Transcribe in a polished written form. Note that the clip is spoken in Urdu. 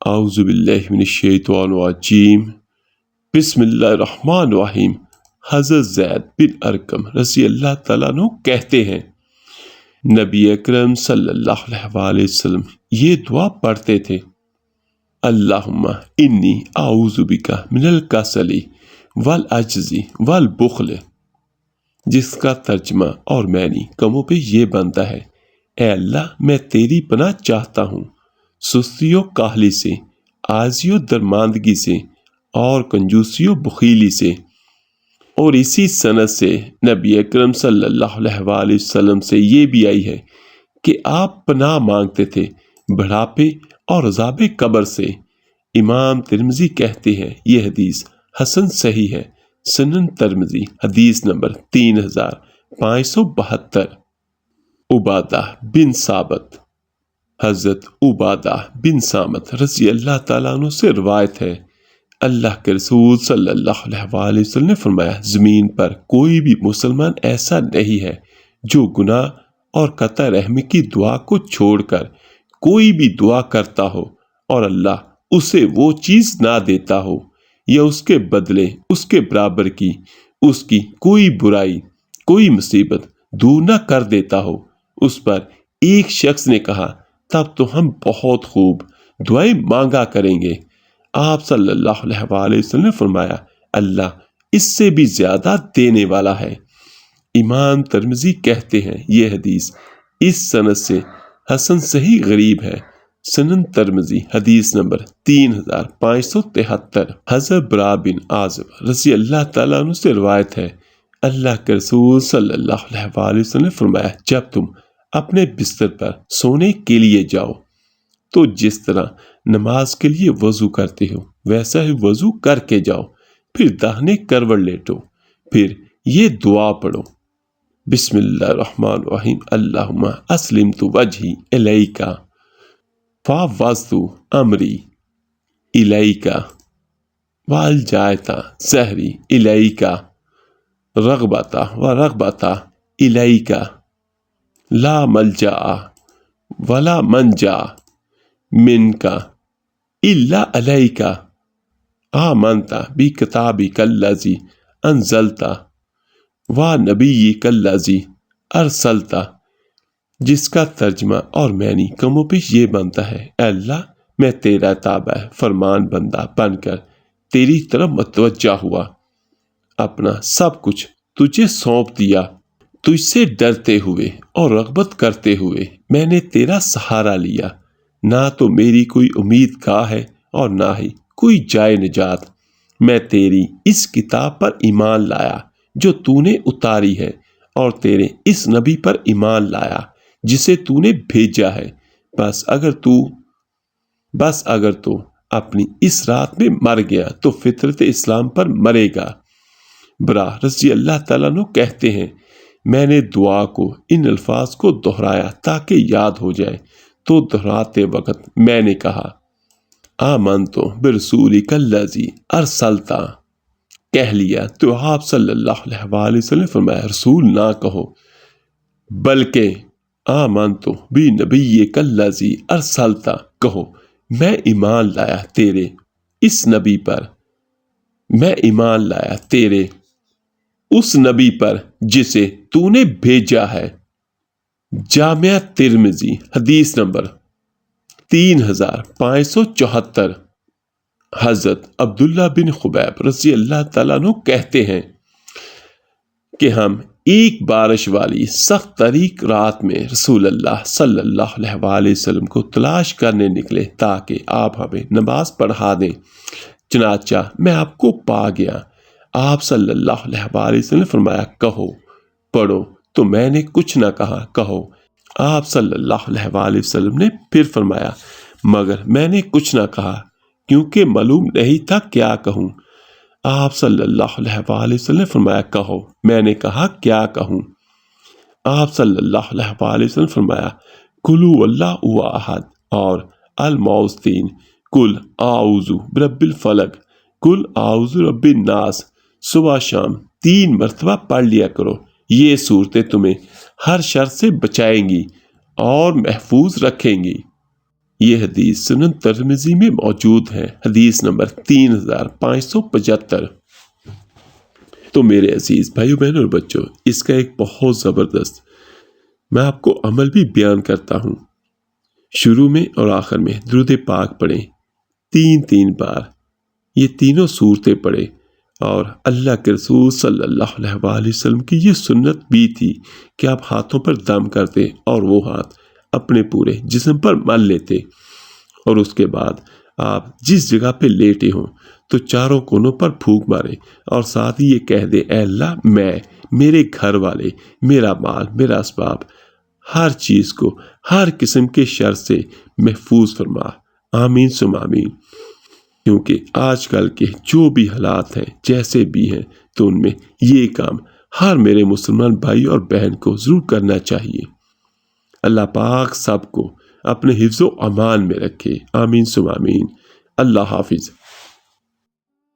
اعوذ باللہ من الشیطان الرجیم بسم اللہ الرحمن الرحیم۔ حضرت زید بن ارقم رضی اللہ تعالیٰ عنہ کہتے ہیں نبی اکرم صلی اللہ علیہ وسلم یہ دعا پڑھتے تھے، اللہم انی اعوذ بک من الکسل والعجز والبخل، جس کا ترجمہ اور معنی کموں پہ یہ بنتا ہے، اے اللہ میں تیری پناہ چاہتا ہوں سستی و کاہلی سے، عاجزی و درماندگی سے اور کنجوسی و بخیلی سے۔ اور اسی سند سے نبی اکرم صلی اللہ علیہ وسلم سے یہ بھی آئی ہے کہ آپ پناہ مانگتے تھے بڑھاپے اور عذاب قبر سے۔ امام ترمذی کہتے ہیں یہ حدیث حسن صحیح ہے، سنن ترمذی حدیث نمبر 3572۔ عبادہ بن ثابت، حضرت عبادہ بن صامت رضی اللہ تعالیٰ عنہ سے روایت ہے، اللہ کے رسول صلی اللہ علیہ وسلم نے فرمایا زمین پر کوئی بھی مسلمان ایسا نہیں ہے جو گناہ اور قطع رحمی کی دعا کو چھوڑ کر کوئی بھی دعا کرتا ہو اور اللہ اسے وہ چیز نہ دیتا ہو یا اس کے بدلے اس کے برابر کی اس کی کوئی برائی کوئی مصیبت دور نہ کر دیتا ہو۔ اس پر ایک شخص نے کہا تب تو ہم بہت خوب دعائیں مانگا کریں گے۔ آپ صلی اللہ علیہ وسلم نے فرمایا اللہ اس سے بھی زیادہ دینے والا ہے۔ امام ترمذی کہتے ہیں یہ حدیث اس سند سے حسن صحیح غریب ہے، سنن ترمذی حدیث نمبر 3573۔ حضرت برا بن عازب رضی اللہ تعالیٰ عنہ سے روایت ہے، اللہ کے رسول صلی اللہ علیہ وسلم نے فرمایا جب تم اپنے بستر پر سونے کے لیے جاؤ تو جس طرح نماز کے لیے وضو کرتے ہو ویسا ہی وضو کر کے جاؤ، پھر داہنے کروٹ لیٹو، پھر یہ دعا پڑھو، بسم اللہ الرحمن الرحیم، اللہم اسلمت وجہی الیک فوضت امری الیک والجأت ظہری الیک رغبۃ ورغبۃ الیک لا ملجأ ولا منجا منک الا الیک آمنت بکتابک الذی انزلت ونبیک الذی ارسلت، جس کا ترجمہ اور معنی کم و بیش یہ بنتا ہے، اے اللہ میں تیرا تابع فرمان بندہ بن کر تیری طرف متوجہ ہوا، اپنا سب کچھ تجھے سونپ دیا، تجھ سے ڈرتے ہوئے اور رغبت کرتے ہوئے میں نے تیرا سہارا لیا، نہ تو میری کوئی امید گاہ ہے اور نہ ہی کوئی جائے نجات۔ میں تیری اس کتاب پر ایمان لایا جو تو نے اتاری ہے اور تیرے اس نبی پر ایمان لایا جسے تو نے بھیجا ہے، بس اگر تو اپنی اس رات میں مر گیا تو فطرت اسلام پر مرے گا۔ برا رضی اللہ تعالیٰ عنہ کہتے ہیں میں نے دعا کو ان الفاظ کو دہرایا تاکہ یاد ہو جائے، تو دہراتے وقت میں نے کہا آمنت برسولک الذی ارسلت، کہہ لیا تو آپ صلی اللہ علیہ وسلم نے فرمایا رسول نہ کہو بلکہ آمنت بنبیک الذی ارسلت کہو، میں ایمان لایا تیرے اس نبی پر، میں ایمان لایا تیرے اس نبی پر جسے تو نے بھیجا ہے۔ جامعہ ترمذی حدیث نمبر 3574۔ حضرت عبداللہ بن خبیب رضی اللہ تعالیٰ عنہ کہتے ہیں کہ ہم ایک بارش والی سخت تاریک رات میں رسول اللہ صلی اللہ علیہ وسلم کو تلاش کرنے نکلے تاکہ آپ ہمیں نماز پڑھا دیں، چنانچہ میں آپ کو پا گیا۔ آپ صلی اللہ علیہ وسلم نے فرمایا کہو، پڑھو، تو میں نے کچھ نہ کہا، کہو۔ آپ صلی اللہ علیہ وسلم نے پھر فرمایا مگر میں نے کچھ نہ کہا کیونکہ معلوم نہیں تھا کیا کہوں۔ آپ صلی اللہ علیہ وسلم نے فرمایا کہو، میں نے کہا کیا کہوں۔ آپ صلی اللہ علیہ وسلم نے فرمایا قل هو اللہ احد اور المعوذتین، قل اعوذ برب الفلق، قل اعوذ برب الناس، صبح شام 3 مرتبہ پڑھ لیا کرو، یہ صورتیں تمہیں ہر شر سے بچائیں گی اور محفوظ رکھیں گی۔ یہ حدیث سنن ترمذی میں موجود ہے، حدیث نمبر 3575۔ تو میرے عزیز بھائیو بہنوں اور بچوں، اس کا ایک بہت زبردست میں آپ کو عمل بھی بیان کرتا ہوں۔ شروع میں اور آخر میں درود پاک پڑھیں 3 بار، یہ تینوں صورتیں پڑھیں۔ اور اللہ کے رسول صلی اللہ علیہ وآلہ وسلم کی یہ سنت بھی تھی کہ آپ ہاتھوں پر دم کرتے اور وہ ہاتھ اپنے پورے جسم پر مل لیتے، اور اس کے بعد آپ جس جگہ پہ لیٹے ہوں تو چاروں کونوں پر پھونک مارے اور ساتھ ہی یہ کہہ دے، اے اللہ میں، میرے گھر والے، میرا مال، میرا اسباب، ہر چیز کو ہر قسم کے شر سے محفوظ فرما، آمین ثم آمین۔ کیونکہ آج کل کے جو بھی حالات ہیں جیسے بھی ہیں، تو ان میں یہ کام ہر میرے مسلمان بھائی اور بہن کو ضرور کرنا چاہیے۔ اللہ پاک سب کو اپنے حفظ و امان میں رکھے، آمین ثم آمین۔ اللہ حافظ۔